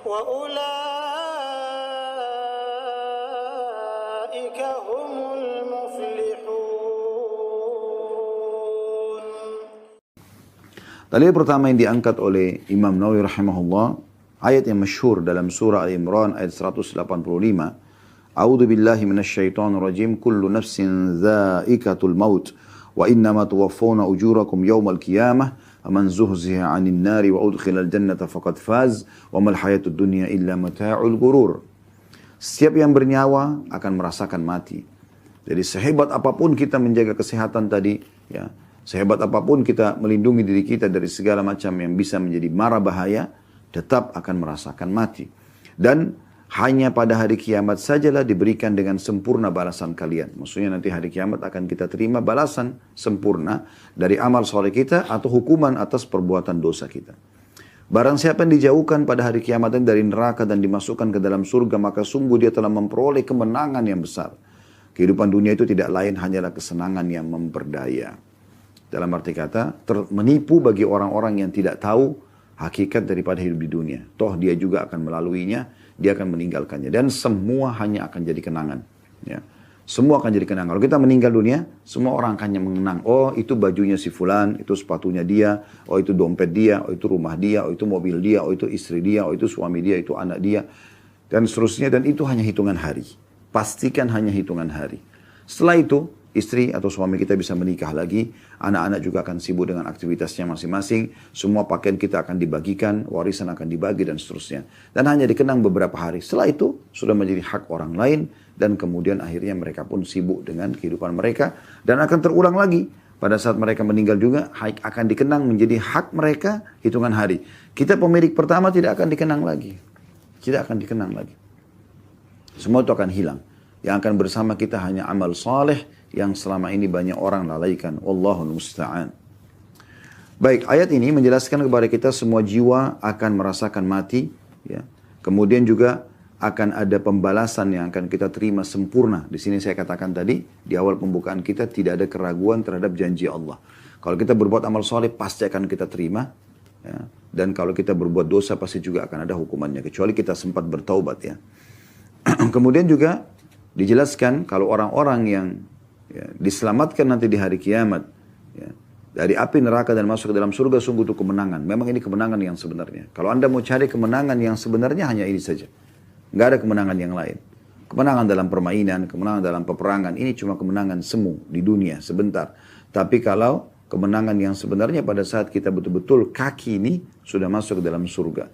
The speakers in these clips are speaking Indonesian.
وأولئك هم المفلحون. Dalil pertama yang diangkat oleh Imam Nawawi rahimahullah, ayat yang masyhur dalam surah Al-Imran ayat 185. A'udzu billahi minasyaitonir rajim. Kullu nafsin dha'iqatul maut wa innama tuwaffawna ujurakum yawmal qiyamah faman zuhziha 'anil nari wa udkhilal jannata faqad faz wa mal hayatud dunya illa mata'ul ghurur. Setiap yang bernyawa akan merasakan mati. Jadi sehebat apapun kita menjaga kesehatan tadi, ya, sehebat apapun kita melindungi diri kita dari segala macam yang bisa menjadi mara bahaya, tetap akan merasakan mati. Dan hanya pada hari kiamat sajalah diberikan dengan sempurna balasan kalian. Maksudnya nanti hari kiamat akan kita terima balasan sempurna dari amal soleh kita atau hukuman atas perbuatan dosa kita. Barang siapa yang dijauhkan pada hari kiamat dari neraka dan dimasukkan ke dalam surga, maka sungguh dia telah memperoleh kemenangan yang besar. Kehidupan dunia itu tidak lain hanyalah kesenangan yang memperdaya. Dalam arti kata, menipu bagi orang-orang yang tidak tahu hakikat daripada hidup di dunia. Toh dia juga akan melaluinya, dia akan meninggalkannya. Dan semua hanya akan jadi kenangan. Ya. Semua akan jadi kenangan. Kalau kita meninggal dunia, semua orang akan mengenang. Oh, itu bajunya si fulan, itu sepatunya dia, oh itu dompet dia, oh itu rumah dia, oh itu mobil dia, oh itu istri dia, oh itu suami dia, itu anak dia. Dan seterusnya, dan itu hanya hitungan hari. Pastikan hanya hitungan hari. Setelah itu, istri atau suami kita bisa menikah lagi, anak-anak juga akan sibuk dengan aktivitasnya masing-masing, semua pakaian kita akan dibagikan, warisan akan dibagi dan seterusnya. Dan hanya dikenang beberapa hari. Setelah itu sudah menjadi hak orang lain dan kemudian akhirnya mereka pun sibuk dengan kehidupan mereka dan akan terulang lagi. Pada saat mereka meninggal juga akan dikenang menjadi hak mereka hitungan hari. Kita pemilik pertama tidak akan dikenang lagi. Tidak akan dikenang lagi. Semua itu akan hilang. Yang akan bersama kita hanya amal saleh yang selama ini banyak orang lalaikan. Wallahul musta'an. Baik, ayat ini menjelaskan kepada kita semua jiwa akan merasakan mati. Ya. Kemudian juga akan ada pembalasan yang akan kita terima sempurna. Di sini saya katakan tadi, di awal pembukaan kita tidak ada keraguan terhadap janji Allah. Kalau kita berbuat amal saleh pasti akan kita terima. Ya. Dan kalau kita berbuat dosa pasti juga akan ada hukumannya. Kecuali kita sempat bertaubat ya. Kemudian juga dijelaskan kalau orang-orang yang diselamatkan nanti di hari kiamat ya, dari api neraka dan masuk ke dalam surga, sungguh itu kemenangan. Memang ini kemenangan yang sebenarnya. Kalau Anda mau cari kemenangan yang sebenarnya hanya ini saja. Nggak ada kemenangan yang lain. Kemenangan dalam permainan, kemenangan dalam peperangan, ini cuma kemenangan semu di dunia sebentar. Tapi kalau kemenangan yang sebenarnya pada saat kita betul-betul kaki ini sudah masuk ke dalam surga.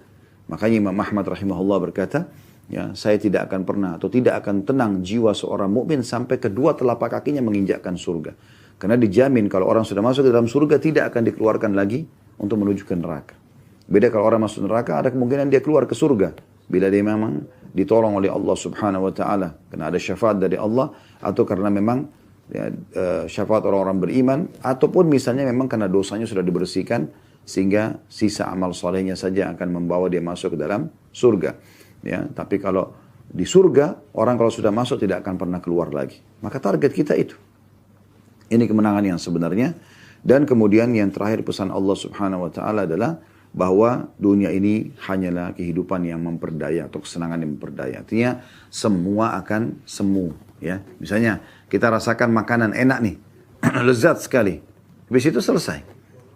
Makanya Imam Ahmad rahimahullah berkata, ya, saya tidak akan pernah atau tidak akan tenang jiwa seorang mukmin sampai kedua telapak kakinya menginjakkan surga. Karena dijamin kalau orang sudah masuk ke dalam surga tidak akan dikeluarkan lagi untuk menuju ke neraka. Beda kalau orang masuk neraka ada kemungkinan dia keluar ke surga bila dia memang ditolong oleh Allah Subhanahu wa taala, karena ada syafaat dari Allah atau karena memang ya, syafaat orang-orang beriman ataupun misalnya memang karena dosanya sudah dibersihkan sehingga sisa amal solehnya saja akan membawa dia masuk ke dalam surga. Ya, tapi kalau di surga, orang kalau sudah masuk tidak akan pernah keluar lagi. Maka target kita itu. Ini kemenangan yang sebenarnya. Dan kemudian yang terakhir pesan Allah Subhanahu wa taala adalah bahwa dunia ini hanyalah kehidupan yang memperdaya atau kesenangan yang memperdaya. Artinya semua akan semu, ya. Misalnya kita rasakan makanan enak nih, lezat sekali. Habis itu selesai.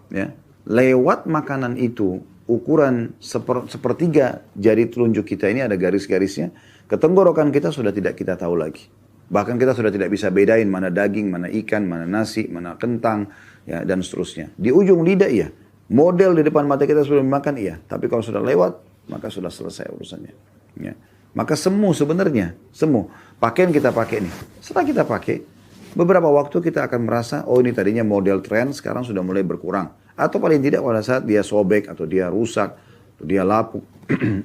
Ya. Lewat makanan itu ukuran sepertiga jari telunjuk kita ini ada garis-garisnya, ke tenggorokan kita sudah tidak kita tahu lagi. Bahkan kita sudah tidak bisa bedain mana daging, mana ikan, mana nasi, mana kentang, ya, dan seterusnya. Di ujung lidah iya, model di depan mata kita sudah makan iya, tapi kalau sudah lewat, maka sudah selesai urusannya. Ya. Maka semu sebenarnya, semu. Pakaian kita pakai nih, setelah kita pakai, beberapa waktu kita akan merasa, oh ini tadinya model tren, sekarang sudah mulai berkurang. Atau paling tidak pada saat dia sobek, atau dia rusak, atau dia lapuk,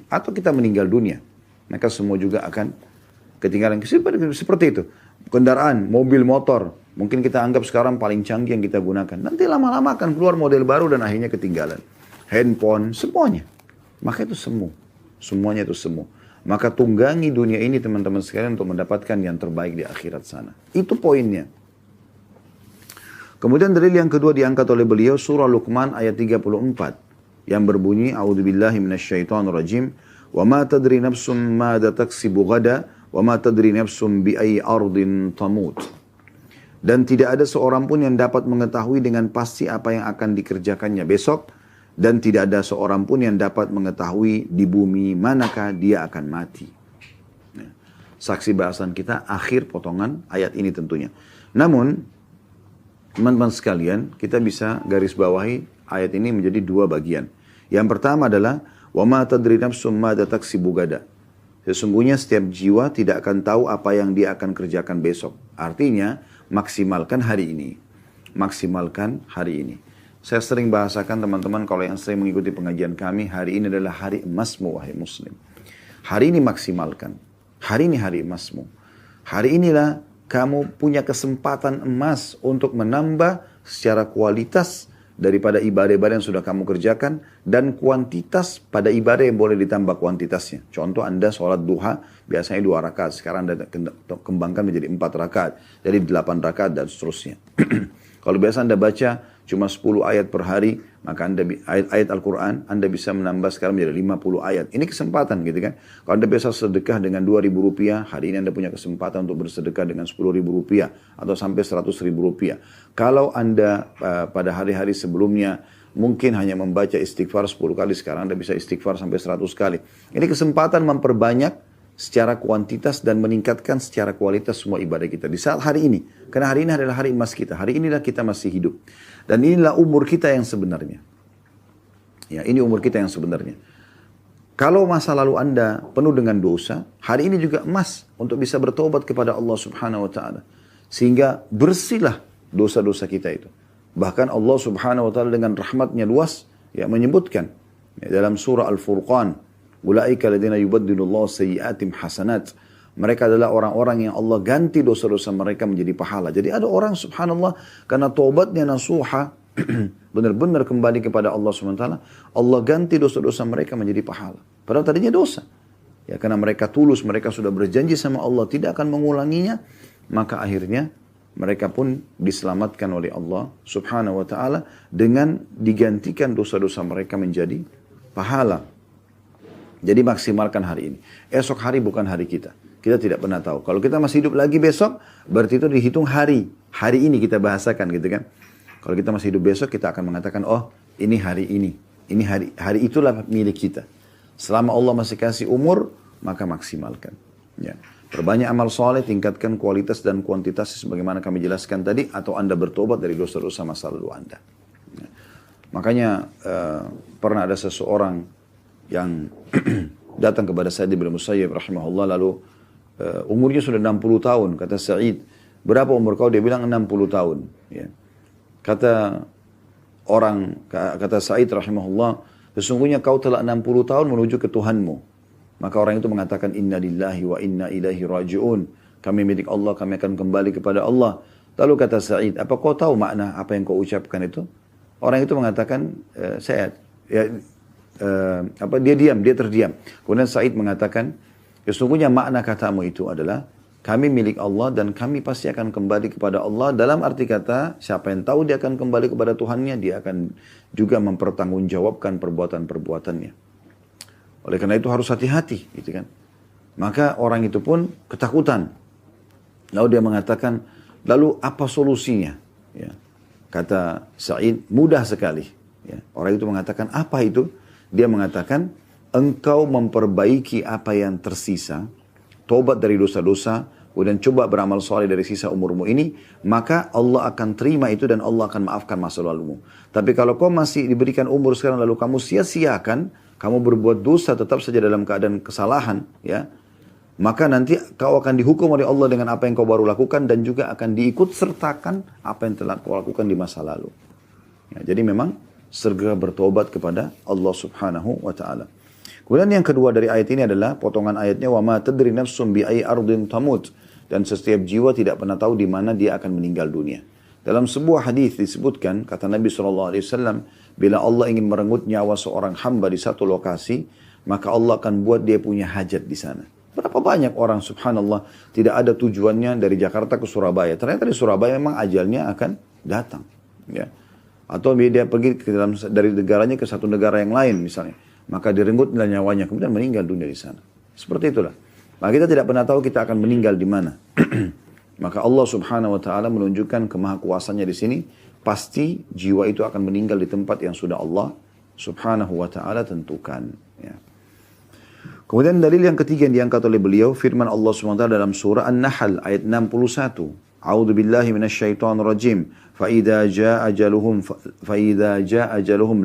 atau kita meninggal dunia. Maka semua juga akan ketinggalan. Seperti itu. Kendaraan, mobil, motor. Mungkin kita anggap sekarang paling canggih yang kita gunakan. Nanti lama-lama akan keluar model baru dan akhirnya ketinggalan. Handphone, semuanya. Maka itu semu. Semuanya itu semu. Maka tunggangi dunia ini teman-teman sekalian untuk mendapatkan yang terbaik di akhirat sana. Itu poinnya. Kemudian dalil yang kedua diangkat oleh beliau surah Luqman ayat 34 yang berbunyi a'udzubillahi minasyaitonirrajim Wa ma tadri nafsum madza taksibu ghada wa ma tadri nafsum bi ayyi ardin tamut. Dan tidak ada seorang pun yang dapat mengetahui dengan pasti apa yang akan dikerjakannya besok, dan tidak ada seorang pun yang dapat mengetahui di bumi manakah dia akan mati. Nah, saksi bahasan kita akhir potongan ayat ini tentunya. Namun teman-teman sekalian, kita bisa garis bawahi ayat ini menjadi dua bagian. Yang pertama adalah wa ma tadri nafsum madza taksibu gada. Sesungguhnya setiap jiwa tidak akan tahu apa yang dia akan kerjakan besok. Artinya maksimalkan hari ini. Maksimalkan hari ini. Saya sering bahasakan teman-teman, kalau yang sering mengikuti pengajian kami, hari ini adalah hari emasmu wahai muslim. Hari ini maksimalkan. Hari ini hari emasmu. Hari inilah kamu punya kesempatan emas untuk menambah secara kualitas daripada ibadah-ibadah yang sudah kamu kerjakan, dan kuantitas pada ibadah yang boleh ditambah kuantitasnya. Contoh, Anda sholat duha biasanya 2 rakaat, sekarang Anda kembangkan menjadi 4 rakaat, jadi 8 rakaat dan seterusnya. Kalau biasa Anda baca cuma 10 ayat per hari, maka ayat Al-Quran Anda bisa menambah sekarang menjadi 50 ayat. Ini kesempatan gitu kan. Kalau Anda biasa sedekah dengan 2.000 rupiah, hari ini Anda punya kesempatan untuk bersedekah dengan 10.000 rupiah atau sampai 100.000 rupiah. Kalau Anda pada hari-hari sebelumnya mungkin hanya membaca istighfar 10 kali, sekarang Anda bisa istighfar sampai 100 kali. Ini kesempatan memperbanyak secara kuantitas dan meningkatkan secara kualitas semua ibadah kita di saat hari ini. Karena hari ini adalah hari emas kita. Hari inilah kita masih hidup. Dan inilah umur kita yang sebenarnya. Ya, ini umur kita yang sebenarnya. Kalau masa lalu Anda penuh dengan dosa, hari ini juga emas untuk bisa bertobat kepada Allah Subhanahu wa taala. Sehingga bersihlah dosa-dosa kita itu. Bahkan Allah Subhanahu wa taala dengan rahmatnya luas ya menyebutkan ya, dalam surah Al-Furqan, ulaika alladziina yubaddilullahu sayyi'atihim hasanat. Mereka adalah orang-orang yang Allah ganti dosa-dosa mereka menjadi pahala. Jadi ada orang subhanallah karena taubatnya nasuha, benar-benar kembali kepada Allah SWT, Allah ganti dosa-dosa mereka menjadi pahala. Padahal tadinya dosa. Ya, karena mereka tulus, mereka sudah berjanji sama Allah tidak akan mengulanginya, maka akhirnya mereka pun diselamatkan oleh Allah Subhanahu wa taala dengan digantikan dosa-dosa mereka menjadi pahala. Jadi maksimalkan hari ini. Esok hari bukan hari kita. Kita tidak pernah tahu. Kalau kita masih hidup lagi besok, berarti itu dihitung hari. Hari ini kita bahasakan gitu kan. Kalau kita masih hidup besok, kita akan mengatakan, oh ini hari ini. Ini hari itulah milik kita. Selama Allah masih kasih umur, maka maksimalkan. Ya. Perbanyak amal soleh, tingkatkan kualitas dan kuantitas sebagaimana kami jelaskan tadi, atau Anda bertobat dari dosa-dosa masa lalu Anda. Ya. Makanya pernah ada seseorang yang datang kepada Sa'id bin Musayyib rahimahullah, lalu umurnya sudah 60 tahun. Kata Sa'id, berapa umur kau? Dia bilang 60 tahun. Ya. Kata Sa'id rahimahullah, sesungguhnya kau telah 60 tahun menuju ke Tuhanmu. Maka orang itu mengatakan, inna lillahi wa inna ilaihi raji'un. Kami milik Allah, kami akan kembali kepada Allah. Lalu kata Sa'id, apa kau tahu makna apa yang kau ucapkan itu? Orang itu mengatakan, dia terdiam. Kemudian Sa'id mengatakan, sesungguhnya makna katamu itu adalah kami milik Allah dan kami pasti akan kembali kepada Allah. Dalam arti kata, siapa yang tahu dia akan kembali kepada Tuhannya, dia akan juga mempertanggungjawabkan perbuatan-perbuatannya. Oleh karena itu harus hati-hati, gitu kan. Maka orang itu pun ketakutan. Lalu dia mengatakan, lalu apa solusinya? Ya. Kata Sa'id, mudah sekali. Ya. Orang itu mengatakan, apa itu? Dia mengatakan, engkau memperbaiki apa yang tersisa, tobat dari dosa-dosa, kemudian coba beramal soleh dari sisa umurmu ini, maka Allah akan terima itu dan Allah akan maafkan masa lalumu. Tapi kalau kau masih diberikan umur sekarang lalu kamu sia-siakan, kamu berbuat dosa tetap saja dalam keadaan kesalahan, ya, maka nanti kau akan dihukum oleh Allah dengan apa yang kau baru lakukan dan juga akan diikut sertakan apa yang telah kau lakukan di masa lalu. Ya, jadi memang segera bertobat kepada Allah Subhanahu wa taala. Kemudian yang kedua dari ayat ini adalah potongan ayatnya, wa ma tadri nafsum bi ayyi ardin tamut, dan setiap jiwa tidak pernah tahu di mana dia akan meninggal dunia. Dalam sebuah hadis disebutkan, kata Nabi SAW, bila Allah ingin merenggut nyawa seorang hamba di satu lokasi, maka Allah akan buat dia punya hajat di sana. Berapa banyak orang subhanallah tidak ada tujuannya dari Jakarta ke Surabaya. Ternyata di Surabaya memang ajalnya akan datang. Ya. Atau dia pergi dari negaranya ke satu negara yang lain misalnya. maka direnggutlah nyawanya, kemudian meninggal dunia di sana. Seperti itulah. Maka kita tidak pernah tahu kita akan meninggal di mana. Maka Allah Subhanahu wa taala menunjukkan kemahakuasaannya di sini, pasti jiwa itu akan meninggal di tempat yang sudah Allah Subhanahu wa taala tentukan, ya. Kemudian dalil yang ketiga yang diangkat oleh beliau, firman Allah Subhanahu wa taala dalam surah An-Nahl ayat 61. A'udzu billahi minasyaitonir rajim. Fa idza jaa ajaluhum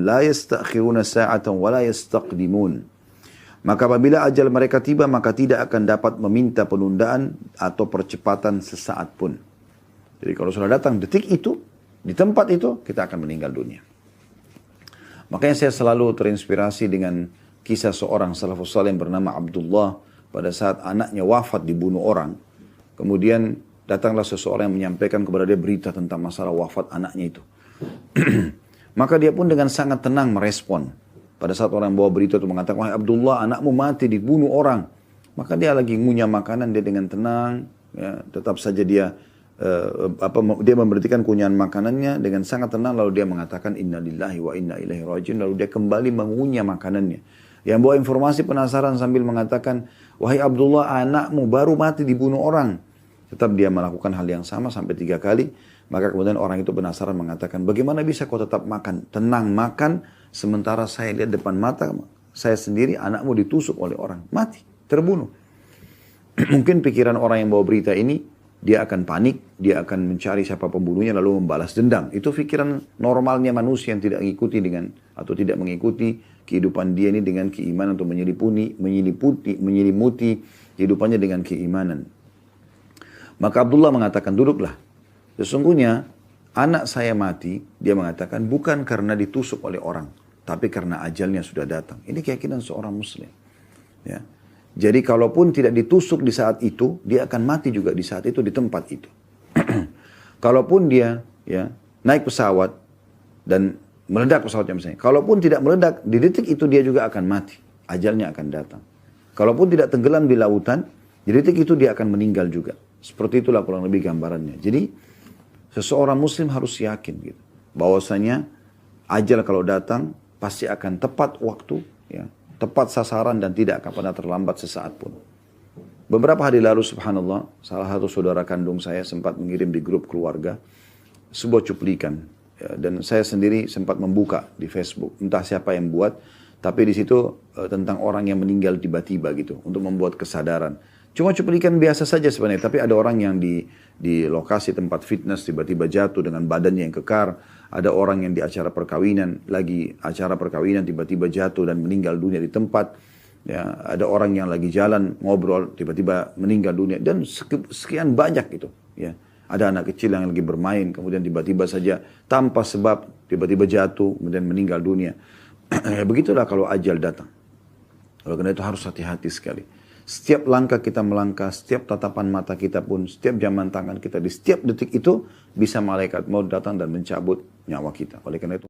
la yasta'khiruna sa'atan wa la yastaqdimun. Maka apabila ajal mereka tiba, maka tidak akan dapat meminta penundaan atau percepatan sesaat pun. Jadi kalau sudah datang detik itu, di tempat itu, kita akan meninggal dunia. Makanya saya selalu terinspirasi dengan kisah seorang salafus saleh yang bernama Abdullah pada saat anaknya wafat dibunuh orang. Kemudian datanglah seseorang yang menyampaikan kepada dia berita tentang masalah wafat anaknya itu. Maka dia pun dengan sangat tenang merespon. Pada saat orang bawa berita itu mengatakan, wahai Abdullah, anakmu mati dibunuh orang. Maka dia lagi ngunyah makanan, dia dengan tenang, ya, tetap saja dia dia memberhentikan kunyahan makanannya dengan sangat tenang, lalu dia mengatakan innalillahi wa inna ilaihi rajiun, lalu dia kembali mengunyah makanannya. Yang bawa informasi penasaran sambil mengatakan, wahai Abdullah, anakmu baru mati dibunuh orang. Tetap dia melakukan hal yang sama sampai 3 kali. Maka kemudian orang itu penasaran mengatakan, bagaimana bisa kau tetap makan, tenang makan, sementara saya lihat depan mata saya sendiri anakmu ditusuk oleh orang, mati, terbunuh. Mungkin pikiran orang yang bawa berita ini, dia akan panik, dia akan mencari siapa pembunuhnya lalu membalas dendam. Itu pikiran normalnya manusia yang tidak mengikuti atau tidak mengikuti kehidupan dia ini dengan keimanan atau menyelimuti kehidupannya dengan keimanan. Maka Abdullah mengatakan, duduklah. Sesungguhnya anak saya mati, dia mengatakan bukan karena ditusuk oleh orang, tapi karena ajalnya sudah datang. Ini keyakinan seorang muslim. Ya. Jadi kalaupun tidak ditusuk di saat itu, dia akan mati juga di saat itu, di tempat itu. Kalaupun dia ya naik pesawat dan meledak pesawatnya misalnya. Kalaupun tidak meledak, di detik itu dia juga akan mati. Ajalnya akan datang. Kalaupun tidak tenggelam di lautan, di detik itu dia akan meninggal juga. Seperti itulah kurang lebih gambarannya. Jadi seseorang muslim harus yakin gitu, bahwasanya ajal kalau datang pasti akan tepat waktu, ya, tepat sasaran dan tidak akan pernah terlambat sesaat pun. Beberapa hari lalu subhanallah, salah satu saudara kandung saya sempat mengirim di grup keluarga sebuah cuplikan, ya, dan saya sendiri sempat membuka di Facebook, entah siapa yang buat, tapi di situ tentang orang yang meninggal tiba-tiba gitu, untuk membuat kesadaran. Cuma cuplikan biasa saja sebenarnya, tapi ada orang yang di lokasi tempat fitness tiba-tiba jatuh dengan badannya yang kekar. Ada orang yang di acara perkawinan, lagi acara perkawinan tiba-tiba jatuh dan meninggal dunia di tempat. Ya, ada orang yang lagi jalan ngobrol tiba-tiba meninggal dunia, dan sekian banyak itu. Ya, ada anak kecil yang lagi bermain kemudian tiba-tiba saja tanpa sebab tiba-tiba jatuh kemudian meninggal dunia. Begitulah kalau ajal datang. Oleh karena itu harus hati-hati sekali. Setiap langkah kita melangkah, setiap tatapan mata kita pun, setiap jaman tangan kita, di setiap detik itu bisa malaikat maut datang dan mencabut nyawa kita. Oleh karena itu